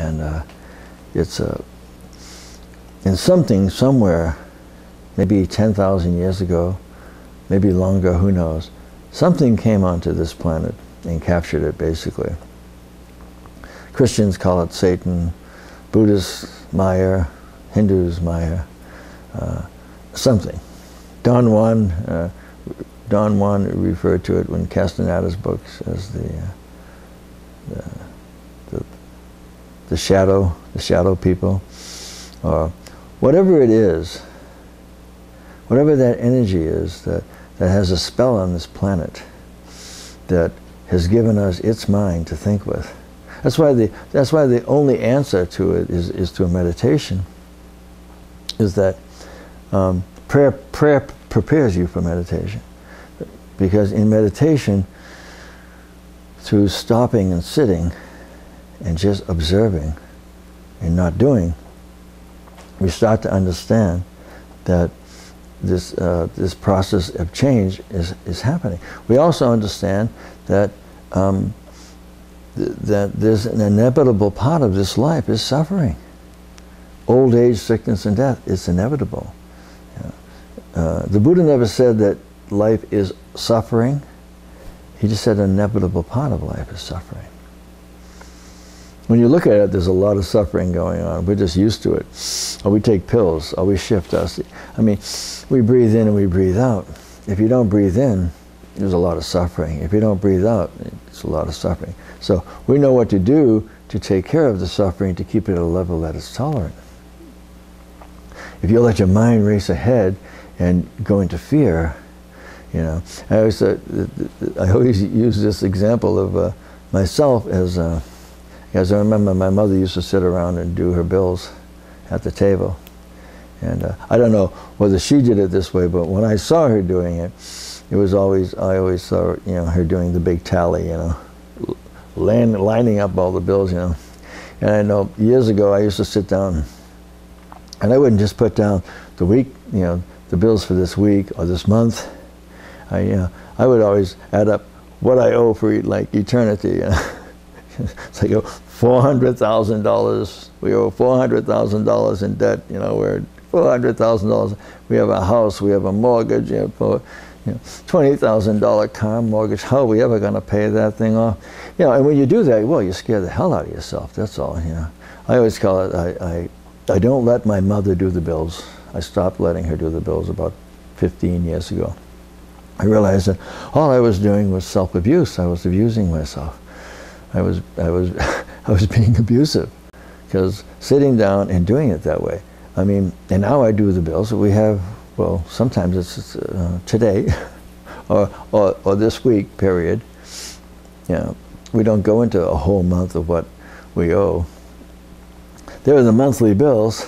And it's in something somewhere, maybe 10,000 years ago, maybe longer, who knows, something came onto this planet and captured it, basically. Christians call it Satan, Buddhists Maya, Hindus Maya, something. Don Juan referred to it in Castaneda's books as the shadow people, or whatever it is, whatever that energy is that has a spell on this planet, that has given us its mind to think with. That's why the only answer to it is through meditation. Is that prayer prepares you for meditation, because in meditation, through stopping and sitting and just observing and not doing, we start to understand that this process of change is happening. We also understand that that there's an inevitable part of this life is suffering. Old age, sickness, and death is inevitable. The Buddha never said that life is suffering. He just said an inevitable part of life is suffering. When you look at it, there's a lot of suffering going on. We're just used to it. Or we take pills, or we shift us. I mean, we breathe in and we breathe out. If you don't breathe in, there's a lot of suffering. If you don't breathe out, it's a lot of suffering. So we know what to do to take care of the suffering, to keep it at a level that is tolerant. If you let your mind race ahead and go into fear, you know, I always use this example of myself as I remember my mother used to sit around and do her bills at the table. And I don't know whether she did it this way, but when I saw her doing it, I always saw, you know, her doing the big tally, you know, lining up all the bills, you know. And I know years ago I used to sit down and I wouldn't just put down the week, you know, the bills for this week or this month. I would always add up what I owe for like eternity. You know? It's like $400,000. We owe $400,000 in debt. You know, we're $400,000. We have a house. We have a mortgage. You know, for $20,000 car mortgage. How are we ever going to pay that thing off? You know, and when you do that, well, you scare the hell out of yourself. That's all. You know, I always call it. I don't let my mother do the bills. I stopped letting her do the bills about 15 years ago. I realized that all I was doing was self-abuse. I was abusing myself. I was being abusive, because sitting down and doing it that way. I mean, and now I do the bills. We have, well, sometimes it's today, or this week period. You know, we don't go into a whole month of what we owe. There are the monthly bills,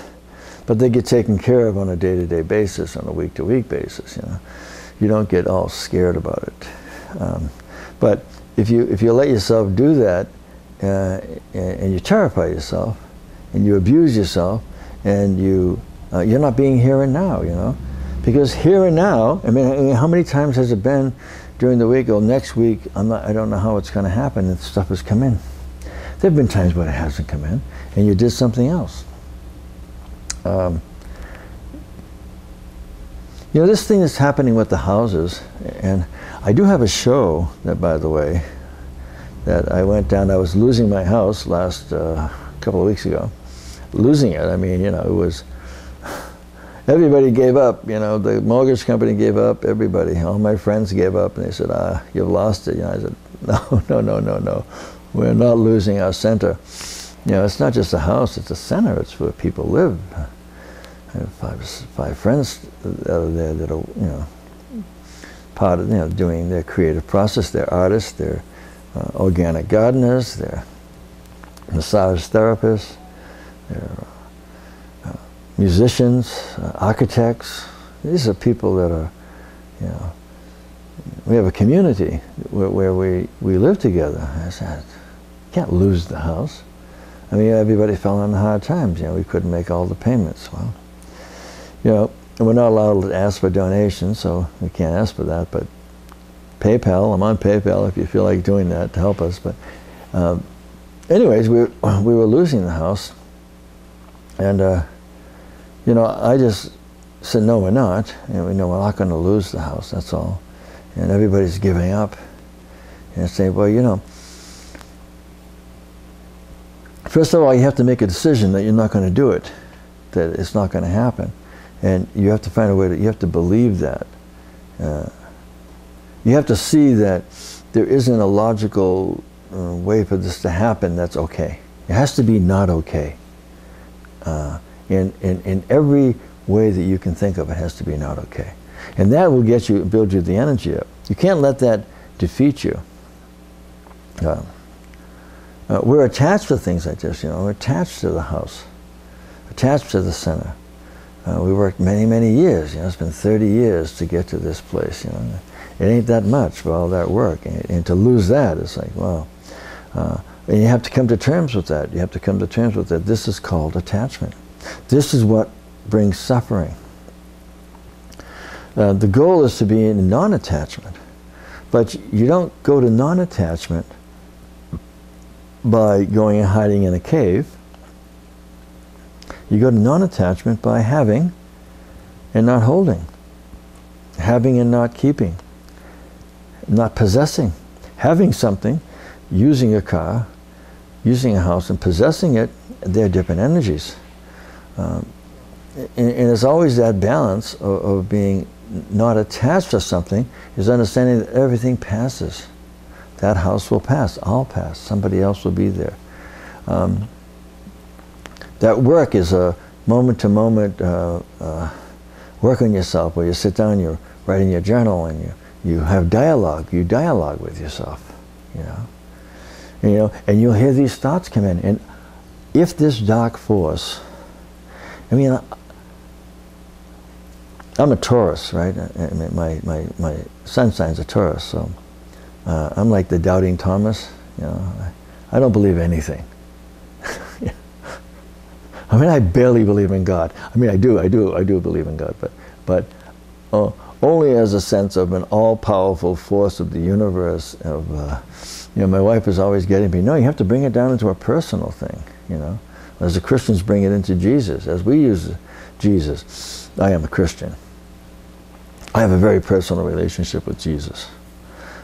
but they get taken care of on a day-to-day basis, on a week-to-week basis. You know, you don't get all scared about it. But if you let yourself do that, and you terrify yourself, and you abuse yourself, and you're not being here and now. You know, because here and now. I mean, how many times has it been during the week? Or next week, I don't know how it's going to happen. And stuff has come in. There have been times when it hasn't come in, and you did something else. You know, this thing is happening with the houses, and I do have a show that, by the way, that I went down. I was losing my house last couple of weeks ago. Losing it, I mean, you know, it was, everybody gave up, you know, the mortgage company gave up, everybody, all my friends gave up, and they said, you've lost it. You know, I said, no, we're not losing our center. You know, it's not just a house, it's a center, it's where people live. I have five friends that are there that are, you know, part of, you know, doing their creative process. They're artists, they're organic gardeners, they're massage therapists, they're musicians, architects. These are people that are, you know, we have a community where we live together. I said, you can't lose the house. I mean, everybody fell on hard times. You know, we couldn't make all the payments. Well, you know, and we're not allowed to ask for donations, so we can't ask for that. But PayPal, I'm on PayPal if you feel like doing that to help us. But anyways, we were losing the house, and you know, I just said, no, we're not. And we know we're not going to lose the house, that's all. And everybody's giving up. And say, well, you know, first of all, you have to make a decision that you're not going to do it, that it's not going to happen. And you have to find a way you have to believe that. You have to see that there isn't a logical way for this to happen that's okay. It has to be not okay. In every way that you can think of, it has to be not okay. And that will build you the energy up. You can't let that defeat you. We're attached to things like this, you know. We're attached to the house, attached to the center. We worked many, many years. You know, it's been 30 years to get to this place. You know, it ain't that much for all that work, and to lose that, it's like, wow. And you have to come to terms with that. You have to come to terms with that. This is called attachment. This is what brings suffering. The goal is to be in non-attachment, but you don't go to non-attachment by going and hiding in a cave. You go to non-attachment by having and not holding, having and not keeping, not possessing, having something, using a car, using a house, and possessing it. They're different energies. And it's always that balance of being not attached to something, is understanding that everything passes. That house will pass, I'll pass, somebody else will be there. That work is a moment-to-moment work on yourself, where you sit down, you write in your journal, and you have dialogue. You dialogue with yourself, you know. And, you know, and you'll hear these thoughts come in. And if this dark force, I mean, I'm a Taurus, right? I mean, my sun sign's a Taurus, so I'm like the doubting Thomas. You know, I don't believe anything. I mean, I barely believe in God. I mean, I do believe in God, but only as a sense of an all-powerful force of the universe. Of you know, my wife is always getting me, no, you have to bring it down into a personal thing. You know, as the Christians bring it into Jesus, as we use Jesus. I am a Christian. I have a very personal relationship with Jesus.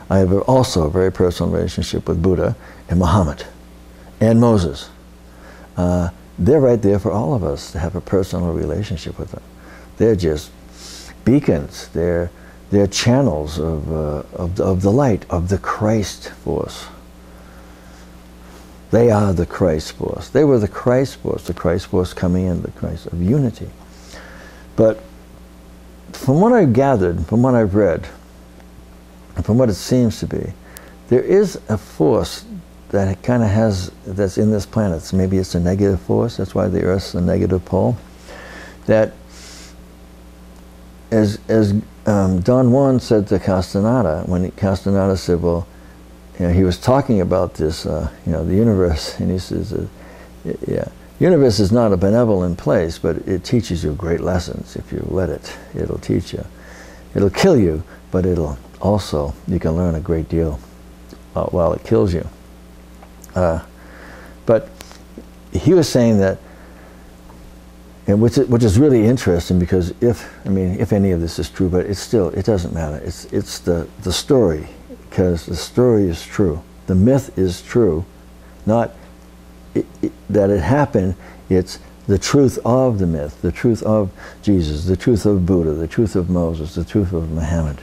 I have also a very personal relationship with Buddha and Muhammad and Moses. They're right there for all of us to have a personal relationship with them. They're just beacons. They're channels of the light, of the Christ force. They are the Christ force. They were the Christ force coming in, the Christ of unity. But from what I've gathered, from what I've read, and from what it seems to be, there is a force that kind of has, that's in this planet. So maybe it's a negative force, that's why the Earth's a negative pole. That, as Don Juan said to Castaneda, when Castaneda said, well, you know, he was talking about this, you know, the universe, and he says, yeah, universe is not a benevolent place, but it teaches you great lessons if you let it. It'll teach you. It'll kill you, but it'll also, you can learn a great deal while it kills you. But he was saying that, and which is really interesting, because if any of this is true, but it's still, it doesn't matter. It's the story, because the story is true. The myth is true, not that it happened. It's the truth of the myth, the truth of Jesus, the truth of Buddha, the truth of Moses, the truth of Muhammad.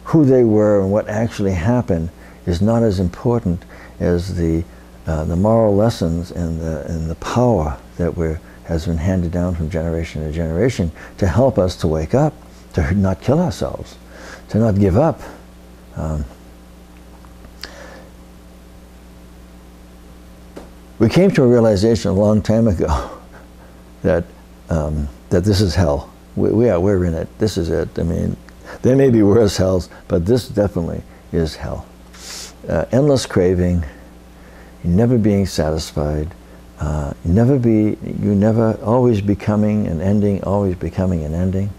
Who they were and what actually happened is not as important as the moral lessons and the power that has been handed down from generation to generation to help us to wake up, to not kill ourselves, to not give up. We came to a realization a long time ago that that this is hell. We're in it. This is it. I mean, there may be worse hells, but this definitely is hell. Endless craving, never being satisfied, you never always becoming and ending, always becoming and ending.